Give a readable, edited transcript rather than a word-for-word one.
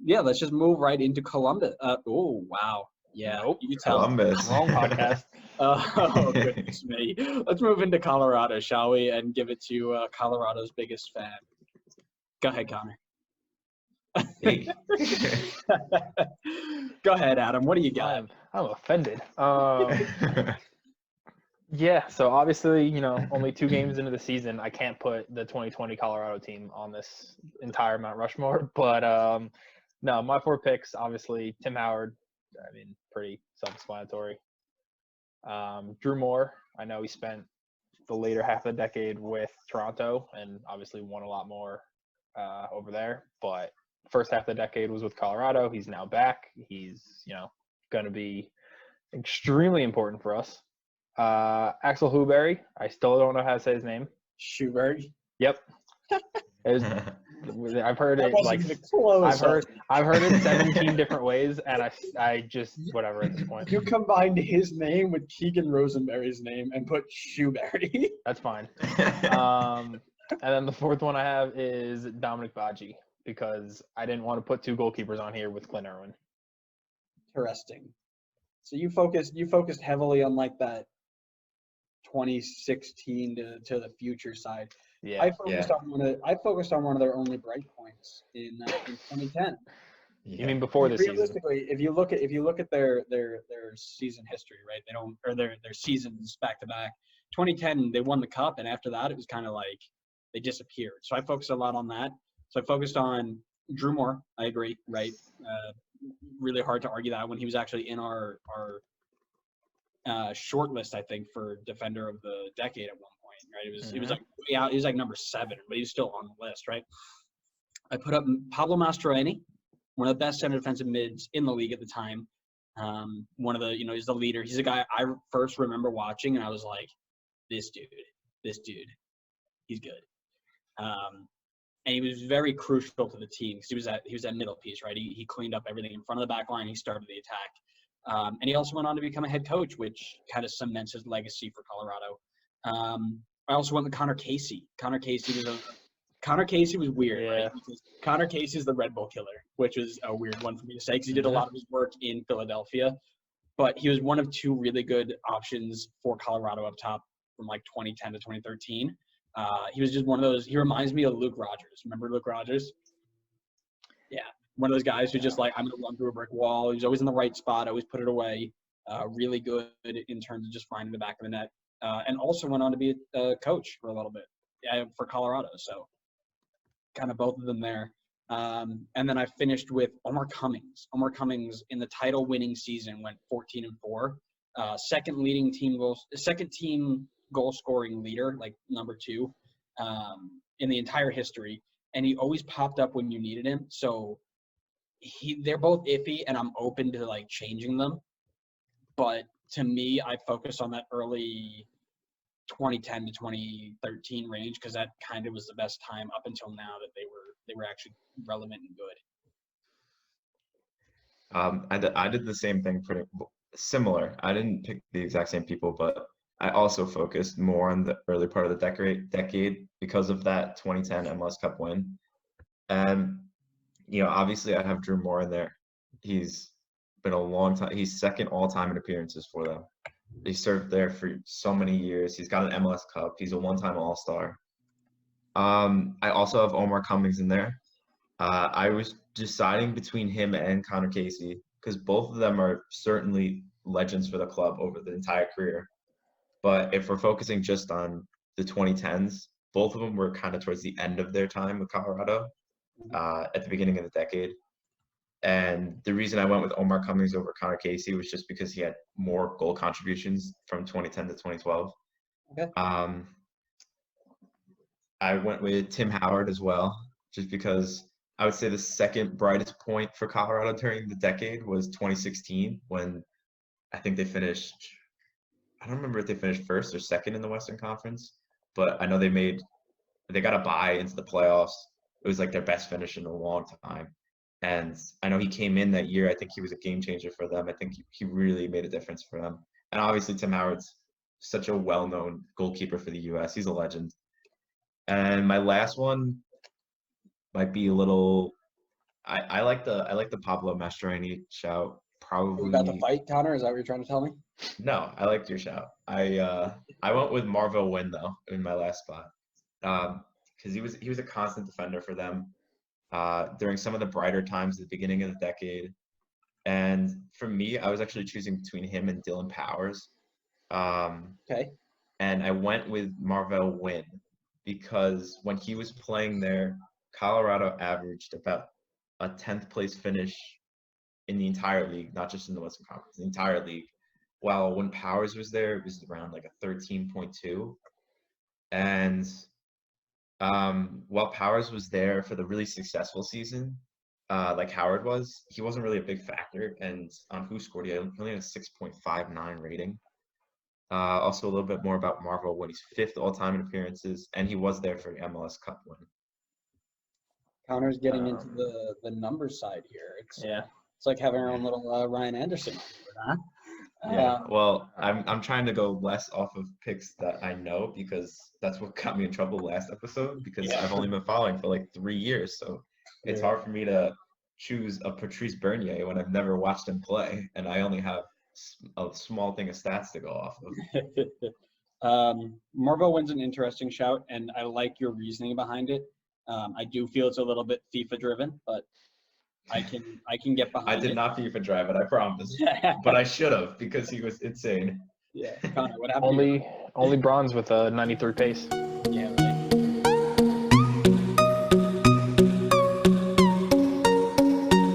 Yeah, let's just move right into Columbus. Oh, wow. Yeah, Nope. you tell. Columbus. Wrong podcast. Oh, goodness me. Let's move into Colorado, shall we, and give it to Colorado's biggest fan. Go ahead, Connor. Hey. Go ahead, Adam. What do you got? I'm offended. Yeah, so obviously, only 2 games into the season, I can't put the 2020 Colorado team on this entire Mount Rushmore. But no, my 4 picks, obviously, Tim Howard. I mean, pretty self-explanatory. Drew Moore. I know he spent the later half of the decade with Toronto and obviously won a lot more over there. But first half of the decade was with Colorado. He's now back. He's, going to be extremely important for us. Axel Huberry. I still don't know how to say his name. Schubert. Yep. I've heard it like close. I've heard it 17 different ways, and I just whatever at this point. You combined his name with Keegan Rosenberry's name and put Shoeberry. That's fine. And then the 4th one I have is Dominic Baji, because I didn't want to put 2 goalkeepers on here with Clint Irwin. Interesting. So you focused heavily on like that 2016 to the future side. Yeah. I focused on one of their only bright points in 2010. Yeah. You mean before the season? Realistically, if you look at their season history, right? They don't, or their seasons back to back. 2010, they won the cup, and after that, it was kind of like they disappeared. So I focused a lot on that. So I focused on Drew Moore. I agree, right? Really hard to argue that when he was actually in our short list, I think, for defender of the decade at one point, right? It was like he was like number 7, but he was still on the list, right? I put up Pablo Mastroeni, one of the best center defensive mids in the league at the time. One of the, he's the leader. He's a guy I first remember watching, and I was like, this dude, he's good. And he was very crucial to the team because he was that middle piece, right? He cleaned up everything in front of the back line. He started the attack. And he also went on to become a head coach, which kind of cements his legacy for Colorado. I also went with Connor Casey. Connor Casey was weird, right? Because Connor Casey is the Red Bull killer, which is a weird one for me to say because he did a lot of his work in Philadelphia. But he was one of 2 really good options for Colorado up top from like 2010 to 2013. He was just one of those – he reminds me of Luke Rogers. Remember Luke Rogers? Yeah. One of those guys who's just like, I'm going to run through a brick wall. He's always in the right spot, always put it away. Really good in terms of just finding the back of the net. And also went on to be a coach for a little bit for Colorado. So kind of both of them there. And then I finished with Omar Cummings. Omar Cummings in the title-winning season went 14-4. Second team goal-scoring leader, like number 2, in the entire history. And he always popped up when you needed him. So they're both iffy, and I'm open to like changing them. But to me, I focus on that early 2010 to 2013 range because that kind of was the best time up until now that they were actually relevant and good. I did the same thing, pretty similar. I didn't pick the exact same people, but I also focused more on the early part of the decade because of that 2010 MLS Cup win. And obviously I have Drew Moore in there. He's been a long time. He's second all-time in appearances for them. He served there for so many years. He's got an MLS Cup. He's a one-time All-Star. I also have Omar Cummings in there. I was deciding between him and Connor Casey because both of them are certainly legends for the club over the entire career. But if we're focusing just on the 2010s, both of them were kind of towards the end of their time with Colorado at the beginning of the decade. And the reason I went with Omar Cummings over Connor Casey was just because he had more goal contributions from 2010 to 2012. Okay. I went with Tim Howard as well, just because I would say the second brightest point for Colorado during the decade was 2016 when I think they finished – I don't remember if they finished first or second in the Western Conference, but I know they got a bye into the playoffs. It was like their best finish in a long time. And I know he came in that year. I think he was a game changer for them. I think he really made a difference for them. And obviously Tim Howard's such a well-known goalkeeper for the U.S. He's a legend. And my last one might be a little I like the Pablo Mastroeni shout. We got the Probably fight, Connor. Is that what you're trying to tell me? no. I liked your shout. I went with Marvell Wynn though in my last spot, because he was a constant defender for them during some of the brighter times at the beginning of the decade. And for me, I was actually choosing between him and Dylan Powers. Okay. And I went with Marvell Wynn because when he was playing there, Colorado averaged about a 10th place finish in the entire league, not just in the Western Conference, the entire league. While when Powers was there, it was around like a 13.2. And while Powers was there for the really successful season, like Howard was, he wasn't really a big factor. And on Who Scored, he only had a 6.59 rating. Also, a little bit more about Marvel when he's 5th all-time in appearances, and he was there for the MLS Cup win. Connor's getting into the numbers side here. It's like having our own little Ryan Anderson. Huh? Yeah. Well, I'm trying to go less off of picks that I know because that's what got me in trouble last episode because I've only been following for like 3 years, so it's hard for me to choose a Patrice Bernier when I've never watched him play, and I only have a small thing of stats to go off of. Marvel Wynn's an interesting shout, and I like your reasoning behind it. I do feel it's a little bit FIFA driven, but I can get behind it. I did not FIFA drive it, I promise. But I should have because he was insane. Yeah. Connor, what happened? Only bronze with a 93 pace. Yeah. Right.